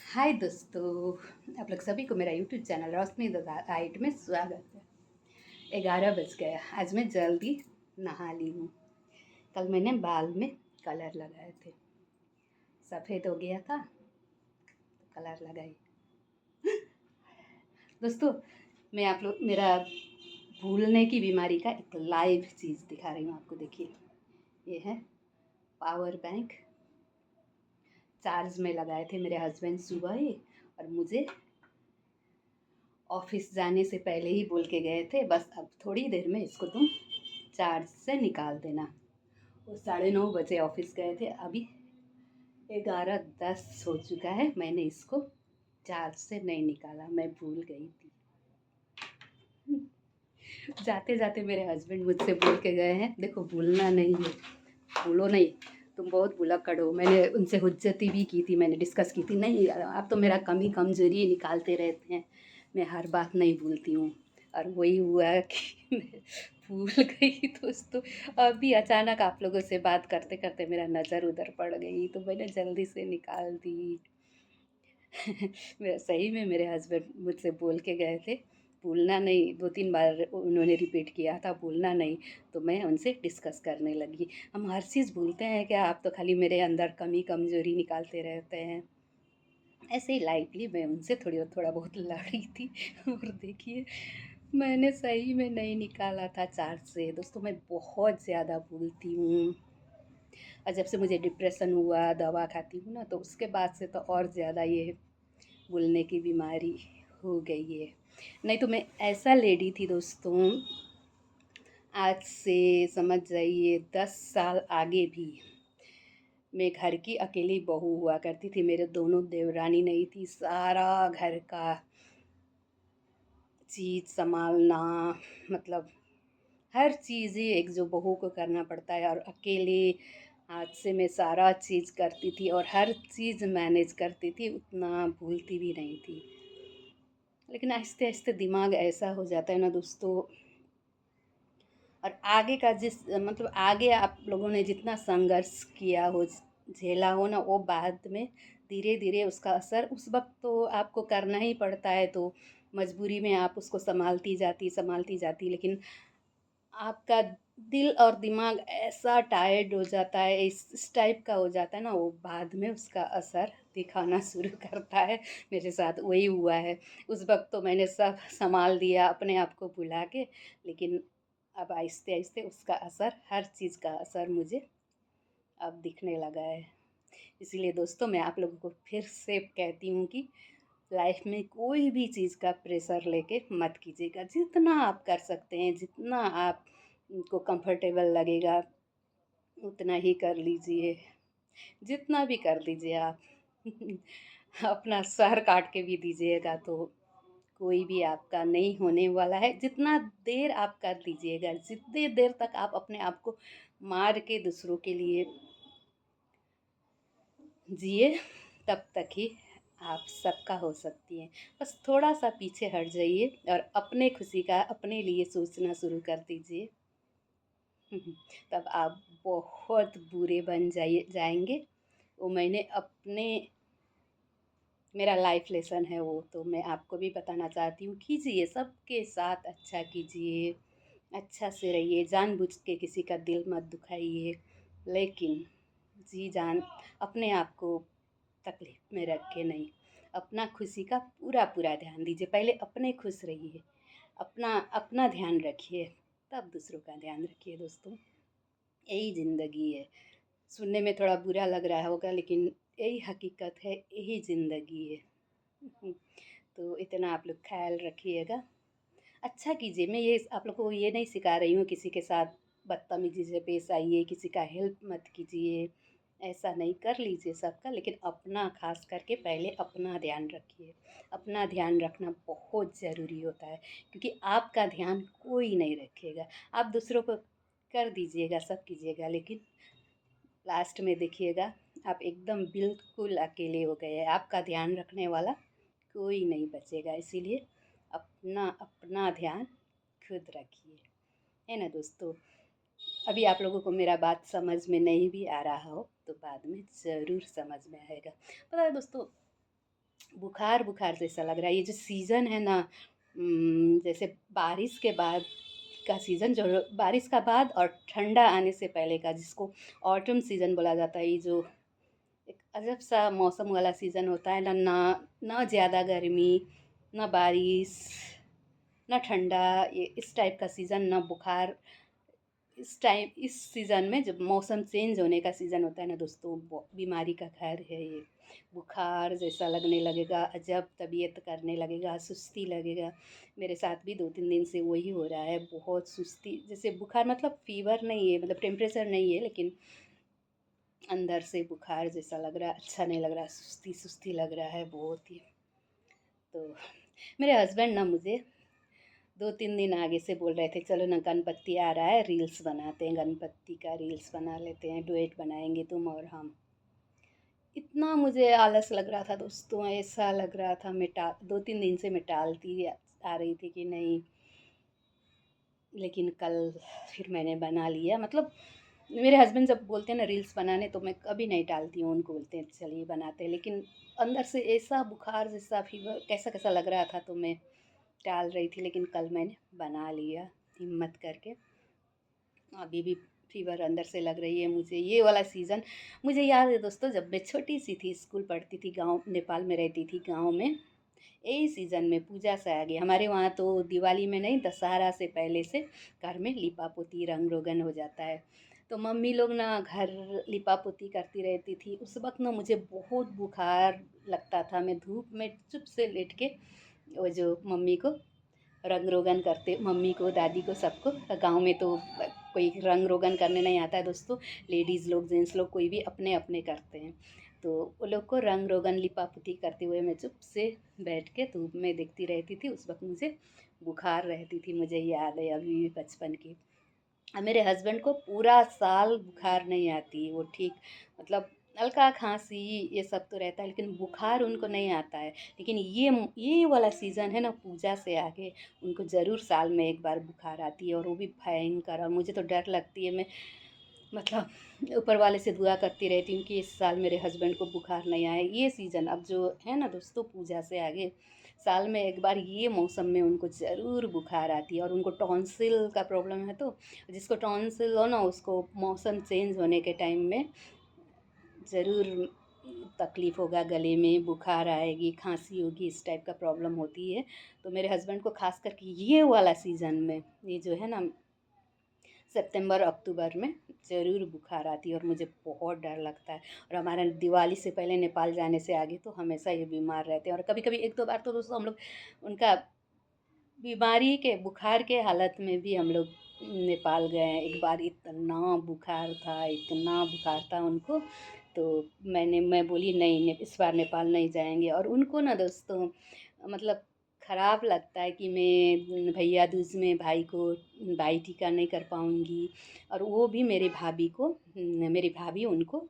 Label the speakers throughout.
Speaker 1: हाय दोस्तों, आप लोग सभी को मेरा YouTube channel Roshni the light में स्वागत है। 11 बज गया। आज मैं जल्दी नहा ली हूँ। कल मैंने बाल में कलर लगाए थे, सफ़ेद हो गया था तो कलर लगाई। दोस्तों, मैं आप लोग मेरा भूलने की बीमारी का एक लाइव चीज़ दिखा रही हूँ आपको। देखिए, ये है पावर बैंक। चार्ज में लगाए थे मेरे हस्बैंड सुबह ही, और मुझे ऑफिस जाने से पहले ही बोल के गए थे, बस अब थोड़ी देर में इसको तुम चार्ज से निकाल देना। वो 9:30 बजे ऑफिस गए थे, अभी 11:10 हो चुका है। मैंने इसको चार्ज से नहीं निकाला, मैं भूल गई थी। जाते जाते मेरे हस्बैंड मुझसे बोल के गए हैं, देखो भूलना नहीं है, भूलो नहीं, तुम बहुत भुलक्कड़ हो। मैंने उनसे हुज्जती भी की थी, मैंने डिस्कस की थी, नहीं आप तो मेरा कमी कमजोरी निकालते रहते हैं, मैं हर बात नहीं भूलती हूँ। और वही हुआ कि मैं भूल गई दोस्तों। अभी अचानक आप लोगों से बात करते करते मेरा नज़र उधर पड़ गई, तो मैंने जल्दी से निकाल दी। मेरा सही में मेरे हस्बैंड मुझसे बोल के गए थे, भूलना नहीं। 2-3 बार उन्होंने रिपीट किया था, भूलना नहीं। तो मैं उनसे डिस्कस करने लगी, हम हर चीज़ भूलते हैं क्या? आप तो खाली मेरे अंदर कमी कमज़ोरी निकालते रहते हैं। ऐसे ही लाइटली मैं उनसे थोड़ा बहुत लड़ी थी। और देखिए, मैंने सही में नहीं निकाला था चार्ज से। दोस्तों, मैं बहुत ज़्यादा भूलती हूँ, और जब से मुझे डिप्रेशन हुआ, दवा खाती हूँ ना, तो उसके बाद से तो और ज़्यादा ये भूलने की बीमारी हो गई है। नहीं तो मैं ऐसा लेडी थी दोस्तों, आज से समझ जाइए 10 साल आगे भी मैं घर की अकेली बहू हुआ करती थी। मेरे दोनों देवरानी नहीं थी, सारा घर का चीज़ संभालना, मतलब हर चीज़ ही एक जो बहू को करना पड़ता है, और अकेले हाथ से मैं सारा चीज़ करती थी और हर चीज़ मैनेज करती थी, उतना भूलती भी नहीं थी। लेकिन आहिस्ते आहिस्ते दिमाग ऐसा हो जाता है ना दोस्तों, और आगे का जिस मतलब आगे आप लोगों ने जितना संघर्ष किया हो, झेला हो ना, वो बाद में धीरे धीरे उसका असर उस वक्त तो आपको करना ही पड़ता है, तो मजबूरी में आप उसको संभालती जाती, लेकिन आपका दिल और दिमाग ऐसा टायर्ड हो जाता है, इस टाइप का हो जाता है ना, वो बाद में उसका असर दिखाना शुरू करता है। मेरे साथ वही हुआ है। उस वक्त तो मैंने सब संभाल दिया अपने आप को भुला के, लेकिन अब आहिस्ते आहिस्ते उसका असर, हर चीज़ का असर मुझे अब दिखने लगा है। इसीलिए दोस्तों, मैं आप लोगों को फिर से कहती हूँ कि लाइफ में कोई भी चीज़ का प्रेशर लेके मत कीजिएगा। जितना आप कर सकते हैं, जितना आपको कंफर्टेबल लगेगा, उतना ही कर लीजिए। जितना भी कर लीजिए आप। अपना सर काट के भी दीजिएगा तो कोई भी आपका नहीं होने वाला है। जितना देर आप कर लीजिएगा, जितनी देर तक आप अपने आप को मार के दूसरों के लिए जिए, तब तक ही आप सबका हो सकती हैं। बस थोड़ा सा पीछे हट जाइए और अपने खुशी का अपने लिए सोचना शुरू कर दीजिए। तब आप बहुत बुरे बन जाएंगे। वो मैंने अपने मेरा लाइफ लेसन है वो, तो मैं आपको भी बताना चाहती हूँ, कीजिए सबके साथ अच्छा कीजिए, अच्छा से रहिए, जानबूझ के किसी का दिल मत दुखाइए, लेकिन जी जान अपने आप को तकलीफ में रख के नहीं, अपना खुशी का पूरा पूरा ध्यान दीजिए। पहले अपने खुश रहिए, अपना अपना ध्यान रखिए, तब दूसरों का ध्यान रखिए। दोस्तों, यही ज़िंदगी है। सुनने में थोड़ा बुरा लग रहा होगा, लेकिन यही हकीकत है, यही ज़िंदगी है। तो इतना आप लोग ख्याल रखिएगा, अच्छा कीजिए। मैं ये आप लोग को ये नहीं सिखा रही हूँ किसी के साथ बदतमीजी से पेश आइए, किसी का हेल्प मत कीजिए, ऐसा नहीं, कर लीजिए सबका, लेकिन अपना खास करके पहले अपना ध्यान रखिए। अपना ध्यान रखना बहुत ज़रूरी होता है, क्योंकि आपका ध्यान कोई नहीं रखेगा। आप दूसरों को कर दीजिएगा, सब कीजिएगा, लेकिन लास्ट में देखिएगा आप एकदम बिल्कुल अकेले हो गए हैं, आपका ध्यान रखने वाला कोई नहीं बचेगा। इसीलिए अपना अपना ध्यान खुद रखिए, है ना दोस्तों। अभी आप लोगों को मेरा बात समझ में नहीं भी आ रहा हो, तो बाद में ज़रूर समझ में आएगा। पता है दोस्तों, बुखार बुखार जैसा लग रहा है। ये जो सीज़न है ना, जैसे बारिश के बाद का सीज़न, जो बारिश का बाद और ठंडा आने से पहले का, जिसको ऑटम सीज़न बोला जाता है। ये जो एक अजब सा मौसम वाला सीज़न होता है ना, ना ज़्यादा गर्मी, ना बारिश, ना ठंडा, ये इस टाइप का सीज़न, ना बुखार। इस सीज़न में जब मौसम चेंज होने का सीज़न होता है ना दोस्तों, बीमारी का घर है ये। बुखार जैसा लगने लगेगा, अजब तबीयत करने लगेगा, सुस्ती लगेगा। मेरे साथ भी 2-3 दिन से वही हो रहा है, बहुत सुस्ती। जैसे बुखार मतलब फीवर नहीं है, मतलब टेम्परेचर नहीं है, लेकिन अंदर से बुखार जैसा लग रहा है, अच्छा नहीं लग रहा, सुस्ती सुस्ती लग रहा है बहुत ही। तो मेरे हस्बैंड ना मुझे 2-3 दिन आगे से बोल रहे थे, चलो ना गणपति आ रहा है, रील्स बनाते हैं, गणपति का रील्स बना लेते हैं, डुएट बनाएंगे तुम और हम। इतना मुझे आलस लग रहा था दोस्तों, ऐसा लग रहा था, मैं 2-3 दिन से मैं टालती आ रही थी कि नहीं, लेकिन कल फिर मैंने बना लिया। मतलब मेरे हस्बैंड जब बोलते हैं ना रील्स बनाने, तो मैं कभी नहीं टालती हूँ, उनको बोलते हैं चलिए बनाते हैं, लेकिन अंदर से ऐसा बुखार जैसा फीवर कैसा कैसा लग रहा था, तो मैं टाल रही थी, लेकिन कल मैंने बना लिया हिम्मत करके। अभी भी फीवर अंदर से लग रही है मुझे। ये वाला सीज़न मुझे याद है दोस्तों, जब मैं छोटी सी थी, स्कूल पढ़ती थी, गांव नेपाल में रहती थी, गांव में यही सीज़न में पूजा से आगे हमारे वहाँ तो दिवाली में नहीं, दशहरा से पहले से घर में लिपा पोती रंग रोगन हो जाता है। तो मम्मी लोग ना घर लिपा पोती करती रहती थी। उस वक्त ना मुझे बहुत बुखार लगता था, मैं धूप में चुप से लेट के वो जो मम्मी को रंग रोगन करते, मम्मी को, दादी को, सबको। गांव में तो कोई रंग रोगन करने नहीं आता है दोस्तों, लेडीज़ लोग, जेंट्स लोग, कोई भी अपने अपने करते हैं। तो वो लोग को रंग रोगन लिपा पुती करते हुए मैं चुप से बैठ के धूप में देखती रहती थी। उस वक्त मुझे बुखार रहती थी, मुझे याद है अभी भी बचपन की। और मेरे हस्बैंड को पूरा साल बुखार नहीं आती, वो ठीक, मतलब हल्का खांसी ये सब तो रहता है, लेकिन बुखार उनको नहीं आता है। लेकिन ये वाला सीज़न है ना, पूजा से आगे उनको ज़रूर साल में एक बार बुखार आती है, और वो भी भयंकर। और मुझे तो डर लगती है, मैं मतलब ऊपर वाले से दुआ करती रहती हूँ कि इस साल मेरे हस्बैंड को बुखार नहीं आए। ये सीज़न अब जो है ना दोस्तों, पूजा से आगे साल में एक बार ये मौसम में उनको ज़रूर बुखार आती है। और उनको टॉन्सिल का प्रॉब्लम है, तो जिसको टॉन्सिल हो ना, उसको मौसम चेंज होने के टाइम में ज़रूर तकलीफ़ होगा, गले में बुखार आएगी, खांसी होगी, इस टाइप का प्रॉब्लम होती है। तो मेरे हस्बैंड को खास करके ये वाला सीज़न में, ये जो है ना सितंबर अक्टूबर में ज़रूर बुखार आती है, और मुझे बहुत डर लगता है। और हमारा दिवाली से पहले नेपाल जाने से आगे तो हमेशा ये बीमार रहते हैं। और कभी कभी 1-2 बार तो दोस्तों हम लोग उनका बीमारी के बुखार के हालत में भी हम लोग नेपाल गए हैं। एक बार इतना बुखार था, इतना बुखार था उनको, तो मैं बोली नहीं, इस बार नेपाल नहीं जाएंगे। और उनको ना दोस्तों, मतलब ख़राब लगता है कि मैं भैया दूज में भाई को भाई टीका नहीं कर पाऊँगी। और वो भी मेरी भाभी उनको,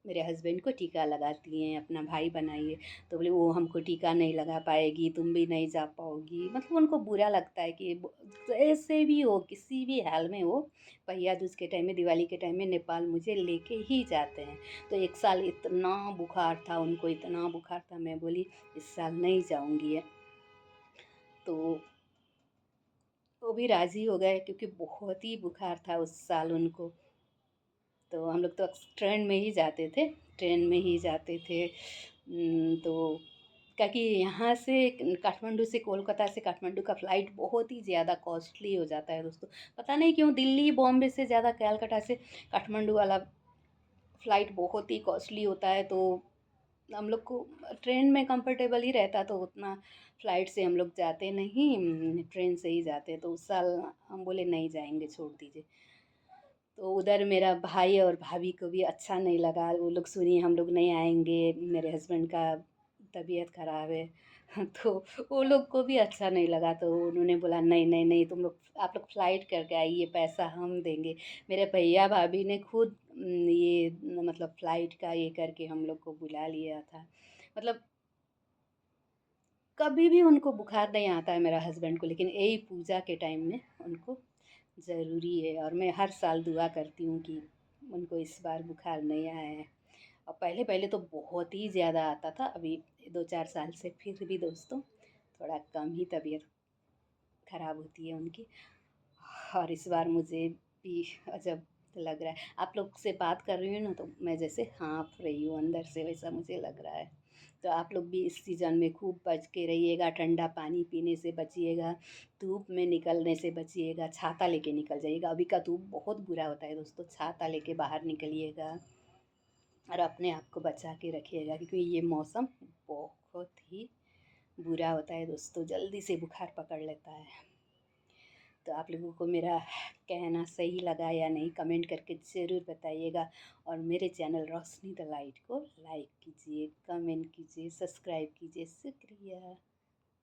Speaker 1: मेरे हस्बैंड को टीका लगाती हैं, अपना भाई बनाइए। तो बोले वो हमको टीका नहीं लगा पाएगी, तुम भी नहीं जा पाओगी। मतलब उनको बुरा लगता है कि ऐसे भी हो, किसी भी हाल में हो, भैया दूज के टाइम में, दिवाली के टाइम में नेपाल मुझे लेके ही जाते हैं। तो एक साल इतना बुखार था उनको, इतना बुखार था, मैं बोली इस साल नहीं जाऊँगी। तो वो भी राज़ी हो गए, क्योंकि बहुत ही बुखार था उस साल उनको। तो हम लोग तो ट्रेन में ही जाते थे, ट्रेन में ही जाते थे। तो क्या कि यहाँ से काठमांडू से, कोलकाता से काठमांडू का फ़्लाइट बहुत ही ज़्यादा कॉस्टली हो जाता है दोस्तों। पता नहीं क्यों, दिल्ली बॉम्बे से ज़्यादा कलकत्ता से काठमांडू वाला फ़्लाइट बहुत ही कॉस्टली होता है। तो हम लोग को ट्रेन में कंफर्टेबल ही रहता, तो उतना फ़्लाइट से हम लोग जाते नहीं, ट्रेन से ही जाते। तो उस साल हम बोले नहीं जाएंगे, छोड़ दीजिए। तो उधर मेरा भाई और भाभी को भी अच्छा नहीं लगा, वो लोग सुनिए हम लोग नहीं आएंगे, मेरे हस्बैंड का तबीयत ख़राब है। तो वो लोग को भी अच्छा नहीं लगा, तो उन्होंने बोला नहीं नहीं नहीं, तुम लोग, आप लोग फ़्लाइट करके आइए, पैसा हम देंगे। मेरे भैया भाभी ने खुद ये मतलब फ़्लाइट का ये करके हम लोग को बुला लिया था। मतलब कभी भी उनको बुखार नहीं आता है मेरा हस्बैंड को, लेकिन यही पूजा के टाइम में उनको ज़रूरी है। और मैं हर साल दुआ करती हूँ कि उनको इस बार बुखार नहीं आया है। और पहले पहले तो बहुत ही ज़्यादा आता था, अभी 2-4 साल से, फिर भी दोस्तों थोड़ा कम ही तबीयत ख़राब होती है उनकी। और इस बार मुझे भी अजब लग रहा है, आप लोग से बात कर रही हूँ ना तो मैं जैसे हाँफ रही हूँ अंदर से, वैसा मुझे लग रहा है। तो आप लोग भी इस सीज़न में खूब बच के रहिएगा, ठंडा पानी पीने से बचिएगा, धूप में निकलने से बचिएगा, छाता लेके निकल जाइएगा। अभी का धूप बहुत बुरा होता है दोस्तों, छाता लेके बाहर निकलिएगा और अपने आप को बचा के रखिएगा, क्योंकि ये मौसम बहुत ही बुरा होता है दोस्तों, जल्दी से बुखार पकड़ लेता है। तो आप लोगों को मेरा कहना सही लगा या नहीं, कमेंट करके ज़रूर बताइएगा। और मेरे चैनल रोशनी द लाइट को लाइक कीजिए, कमेंट कीजिए, सब्सक्राइब कीजिए। शुक्रिया।